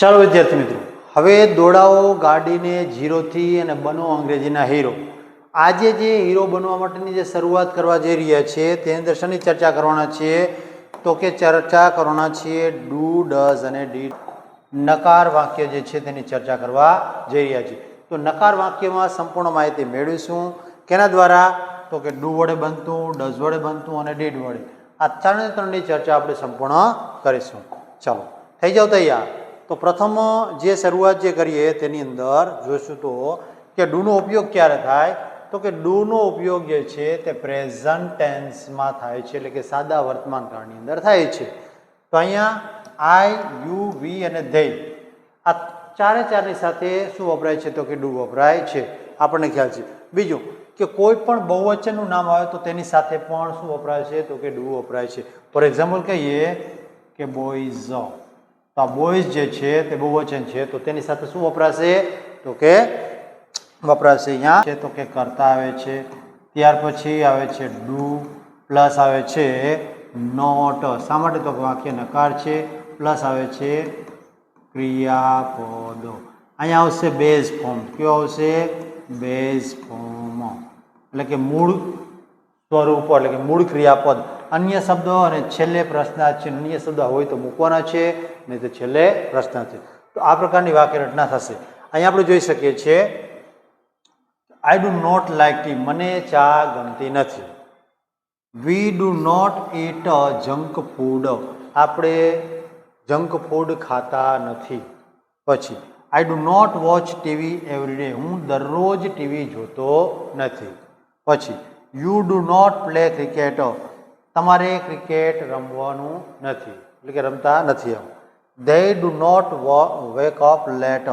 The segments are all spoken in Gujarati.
ચાલો વિદ્યાર્થી મિત્રો, હવે દોડાઓ ગાડીને ઝીરોથી અને બનો અંગ્રેજીના હીરો. આજે જે હીરો બનવા માટેની જે શરૂઆત કરવા જઈ રહ્યા છીએ તેની અંદર શેની ચર્ચા કરવાના છીએ? તો કે ચર્ચા કરવાના છીએ ડુ, ડઝ અને ડીડ નકાર વાક્ય જે છે તેની ચર્ચા કરવા જઈ રહ્યા છીએ. તો નકાર વાક્યમાં સંપૂર્ણ માહિતી મેળવીશું. કેના દ્વારા? તો કે ડુ વડે બનતું, ડઝ વડે બનતું અને ડીડ વડે. આ ત્રણની ચર્ચા આપણે સંપૂર્ણ કરીશું. ચાલો થઈ જાવ તૈયાર. તો પ્રથમ જે શરૂઆત જે કરીએ તેની અંદર જોઈશું તો કે ડુનો ઉપયોગ ક્યારે થાય? તો કે ડુનો ઉપયોગ જે છે તે પ્રેઝન્ટ ટેન્સમાં થાય છે, એટલે કે સાદા વર્તમાન કાળની અંદર થાય છે. તો અહીંયા આઈ, યુ, વી અને ધે આ ચારની સાથે શું વપરાય છે? તો કે ડુ વપરાય છે, આપણને ખ્યાલ છે. બીજું કે કોઈ પણ બહુવચનનું નામ આવે તો તેની સાથે પણ શું વપરાય છે? તો કે ડુ વપરાય છે. ફોર એક્ઝામ્પલ કહીએ કે બોયઝ, તો આ બોયઝ જે છે તે બહુવચન છે તો તેની સાથે શું વપરાશે? તો કે વપરાશે અહીંયા છે તો કે કરતા આવે છે. ત્યાર પછી આવે છે ડુ, પ્લસ આવે છે નોટ. શા માટે? તો વાક્ય નકાર છે. પ્લસ આવે છે ક્રિયાપદો. અહીંયા આવશે બેઝ ફોર્મ. કયો આવશે? બેઝ ફોર્મ એટલે કે મૂળ સ્વરૂપ, એટલે કે મૂળ ક્રિયાપદ. અન્ય શબ્દો અને છેલ્લે પ્રશ્નાર્થ છે. અન્ય શબ્દ હોય તો મૂકવાના છે, નહીં તો છેલ્લે પ્રશ્નાર્થ છે. તો આ પ્રકારની વાક્ય રચના થશે. અહીંયા આપણે જોઈ શકીએ છીએ I do not like tea, મને ચા ગમતી નથી. We do not eat junk food, આપણે જંક ફૂડ ખાતા નથી. પછી I do not watch TV every day, હું દરરોજ ટીવી જોતો નથી. પછી you do not play cricket, તમારે ક્રિકેટ રમવાનું નથી, એટલે કે રમતા નથી. They do not wake up late,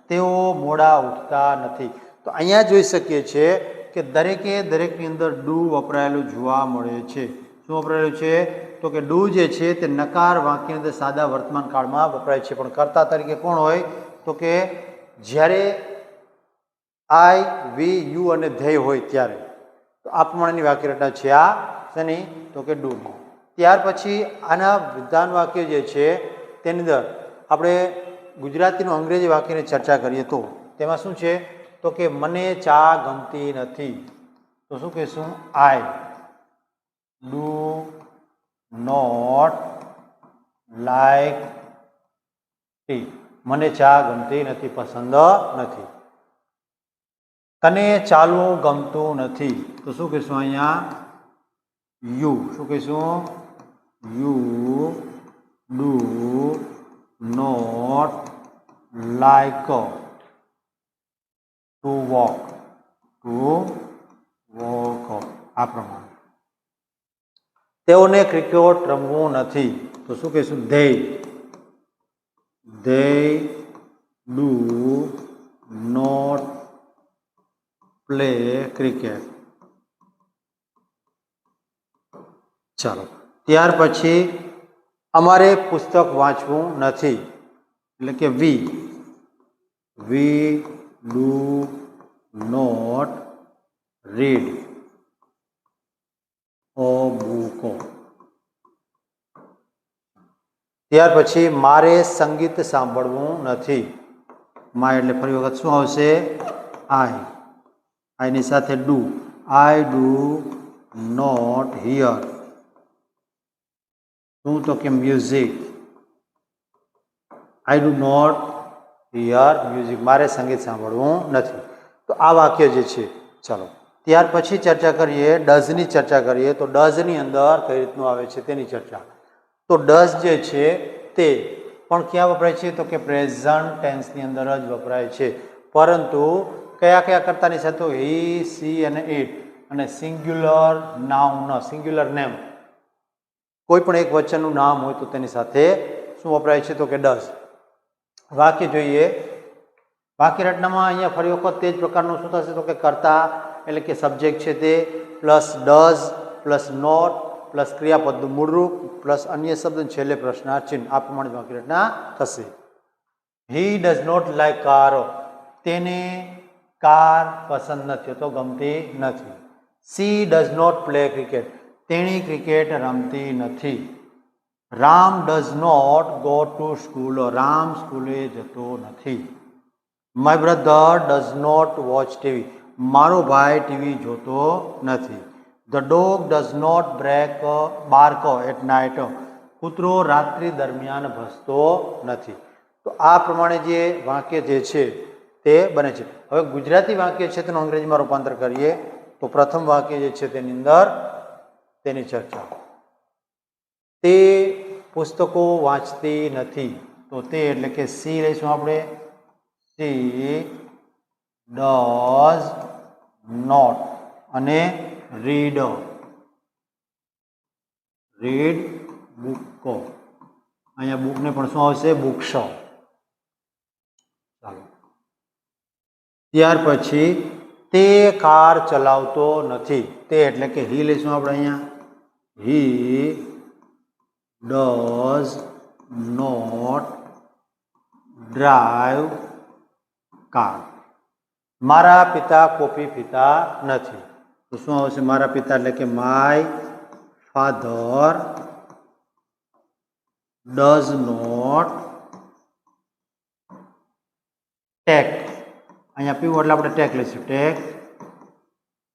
તેઓ મોડા ઉઠતા નથી. તો અહીંયા જોઈ શકીએ છીએ કે દરેકની અંદર ડુ વપરાયેલું જોવા મળે છે. શું વપરાયેલું છે? તો કે ડુ જે છે તે નકાર વાક્યની અંદર સાદા વર્તમાન કાળમાં વપરાય છે, પણ કર્તા તરીકે કોણ હોય? તો કે જ્યારે આઈ, વી, યુ અને ધેય હોય ત્યારે. તો આ પ્રમાણેની વાક્ય રચના છે આ શેની? તો કે ડુ. ત્યાર પછી આના વિધાન વાક્ય જે છે તેની અંદર આપણે ગુજરાતીનું અંગ્રેજી વાક્યની ચર્ચા કરીએ તો તેમાં શું છે? તો કે મને ચા ગમતી નથી. તો શું કહીશું? I do not like tea, મને ચા ગમતી નથી, પસંદ નથી. તને ચાલવું ગમતું નથી. તો શું કહીશું અહીંયા? યુ. શું કહીશું? You do not like to walk. આ પ્રમાણે. તેઓને ક્રિકેટ રમવું નથી. તો શું કહીશું? They do not play cricket. ચાલો ત્યાર પછી અમારે પુસ્તક વાંચવું નથી, એટલે કે we do not read a book. ત્યાર પછી મારે સંગીત સાંભળવું નથી. માય એટલે ફરી વખત શું આવશે? આઈ. આઈની સાથે do. I do not hear. શું? તો કે music. I do not hear music, મારે સંગીત સાંભળવું નથી. તો આ વાક્ય જે છે. ચાલો ત્યાર પછી ચર્ચા કરીએ ડઝની ચર્ચા કરીએ. તો ડઝની અંદર કઈ રીતનું આવે છે તેની ચર્ચા. તો ડઝ જે છે તે પણ ક્યાં વપરાય છે? તો કે પ્રેઝન્ટ ટેન્સની અંદર જ વપરાય છે, પરંતુ કયા કર્તાની સાથે? હી, સી અને ઇટ. અને સિંગ્યુલર નાઉન, સિંગ્યુલર નેમ, કોઈ પણ એક વચનનું નામ હોય તો તેની સાથે શું વપરાય છે? તો કે ડઝ. વાક્ય જોઈએ. વાક્ય રચનામાં અહીંયા ફરી વખત તે જ પ્રકારનું શું થશે? તો કે કર્તા એટલે કે સબ્જેક્ટ છે તે, plus does, plus not, plus ક્રિયાપદનું મૂળરૂપ, પ્લસ અન્ય શબ્દ, છેલ્લે પ્રશ્નાર્થ ચિહ્ન. આ પ્રમાણે વાક્ય રચના થશે. He does not like car, તેને કાર પસંદ નથી, તો ગમતી નથી. She does not play cricket, તેણી ક્રિકેટ રમતી નથી. Ram does not go to school. રામ સ્કૂલે જતો નથી. My brother does not watch TV. મારો ભાઈ ટીવી જોતો નથી. The dog does not bark at night. કૂતરો રાત્રિ દરમિયાન ભસતો નથી. તો આ પ્રમાણે જે વાક્ય જે છે તે બને છે. હવે ગુજરાતી વાક્ય છે તેનું અંગ્રેજીમાં રૂપાંતર કરીએ તો પ્રથમ વાક્ય જે છે તેની અંદર તેની ચર્ચા. તે પુસ્તકો વાંચતી નથી. તો તે એટલે કે સી લઈશું આપણે. સી ડઝ નોટ અને રીડ બુક. અહીંયા બુકને પણ શું આવશે? બુક્સ. ચાલો, ત્યાર પછી તે કાર ચલાવતો નથી. તે એટલે કે હી લઈશું આપણે અહીંયા. He does not drive car. મારા પિતા કોફી પીતા નથી. તો શું આવશે? મારા પિતા એટલે કે my father does not take. અહીંયા પીવું એટલે આપણે ટેક લઈશું. ટેક.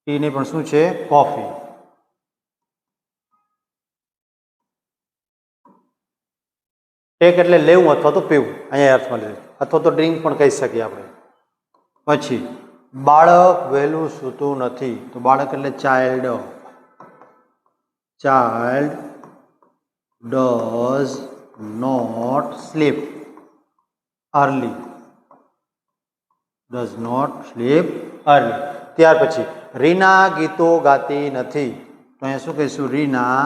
ટીની પણ શું છે? કોફી. ટેક એટલે લેવું અથવા તો પીવું, અહીંયા અર્થમાં લીધું. અથવા તો ડ્રિંક પણ કહી શકીએ આપણે. પછી બાળક વહેલું સૂતું નથી. તો બાળક એટલે child. Child does not sleep early. Does not sleep early. ત્યાર પછી રીના ગીતો ગાતી નથી. તો અહીંયા શું કહીશું? Reena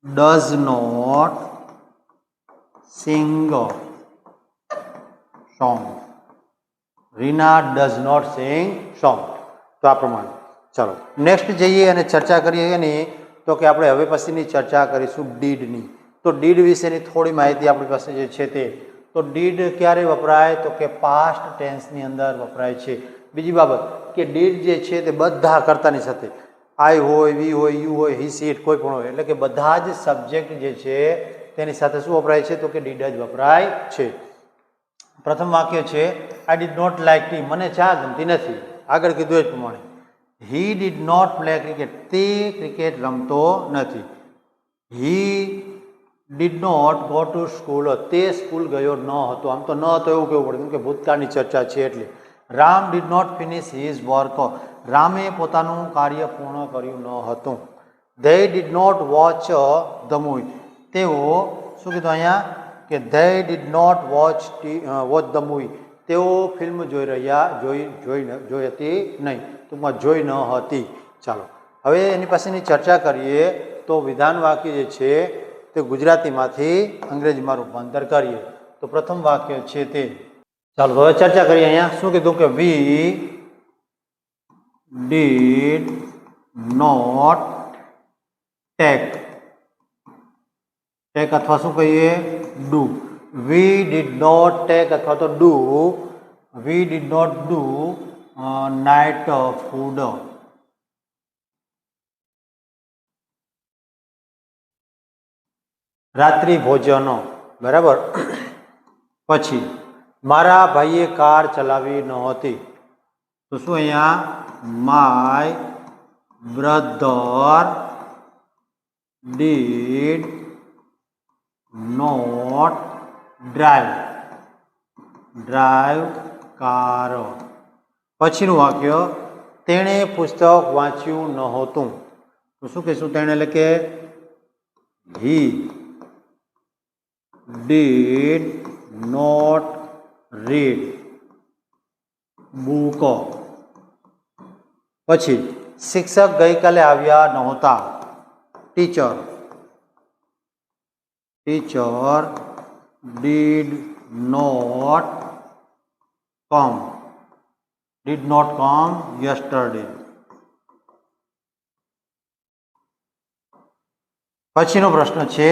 does not sing song. Reena does not sing song. તો આ પ્રમાણે. ચાલો નેક્સ્ટ જઈએ અને ચર્ચા કરીએ એની. તો કે આપણે હવે પછીની ચર્ચા કરીશું ડીડની. તો ડીડ વિશેની થોડી માહિતી આપણી પાસે જે છે તે. તો ડીડ ક્યારે વપરાય? તો કે પાસ્ટ ટેન્સની અંદર વપરાય છે. બીજી બાબત કે ડીડ જે છે તે બધા કર્તાની સાથે, આઈ હોય, વી હોય, યુ હોય, હી સી ઇટ, કોઈ પણ હોય, એટલે કે બધા જ સબ્જેક્ટ જે છે તેની સાથે શું વપરાય છે? તો કે ડીડ જ વપરાય છે. પ્રથમ વાક્ય છે I did not like tea. મને ચા ગમતી નથી. આગળ કીધું એ જ પ્રમાણે. He did not play cricket. તે ક્રિકેટ રમતો નથી. He did not go to school. તે સ્કૂલ ગયો ન હતો. આમ તો ન હતો એવું કહેવું પડે, કેમ કે ભૂતકાળની ચર્ચા છે એટલે. Ram did not finish his work. રામે પોતાનું કાર્ય પૂર્ણ કર્યું ન હતું. They did not watch the movie. તેઓ શું કીધું અહીંયા? કે they did not watch the movie. તેઓ ફિલ્મ જોઈ હતી નહીં. ટૂંકમાં જોઈ ન હતી. ચાલો હવે એની પાસેની ચર્ચા કરીએ. તો વિધાન વાક્ય જે છે તે ગુજરાતીમાંથી અંગ્રેજીમાં રૂપાંતર કરીએ. તો પ્રથમ વાક્ય છે તે. ચાલો હવે ચર્ચા કરીએ. અહીંયા શું કીધું? કે we did not take. Take અથવા શું કહીએ? Do. We did not take અથવા તો do. We did not do night food. રાત્રિ ભોજન. બરાબર. પછી મારા ભાઈએ કાર ચલાવી નહોતી. તો શું અહીંયા? My brother did not drive car. પછીનું વાક્ય તેણે પુસ્તક વાંચ્યું નહોતું. તો શું કહીશું? તેણે એટલે કે he did not read book. પછી શિક્ષક ગઈકાલે આવ્યા નહોતા. Teacher did not come yesterday. પછીનો પ્રશ્ન છે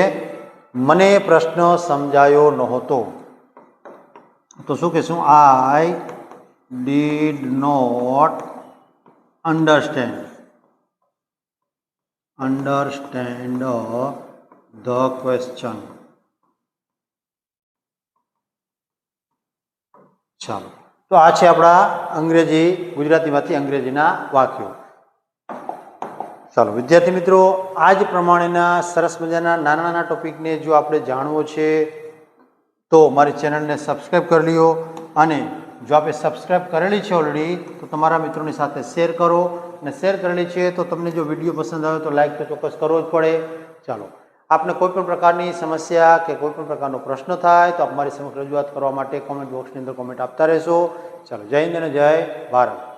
મને પ્રશ્ન સમજાયો નહોતો. તો શું કહેશું? I did not understand understand the question. ચાલો, તો આ છે આપણા અંગ્રેજી ગુજરાતીમાંથી અંગ્રેજીના વાક્યો. ચાલો વિદ્યાર્થી મિત્રો, આ જ પ્રમાણેના સરસ મજાના નાના નાના ટોપિકને જો આપણે જાણવો છે તો મારી ચેનલને સબસ્ક્રાઈબ કરી લ્યો, અને જો આપણે સબસ્ક્રાઈબ કરેલી છે ઓલરેડી તો તમારા મિત્રોની સાથે શેર કરો, અને શેર કરેલી છે તો તમને જો વિડીયો પસંદ આવે તો લાઈક તો ચોક્કસ કરવો જ પડે. ચાલો, આપને કોઈ પણ પ્રકારની સમસ્યા કે કોઈ પણ પ્રકારનો પ્રશ્ન થાય તો આપ મારી સમક્ષ રજૂઆત કરવા માટે કોમેન્ટ બોક્સની અંદર કોમેન્ટ આપતા રહેશો. ચાલો, જય હિન્દ અને જય ભારત.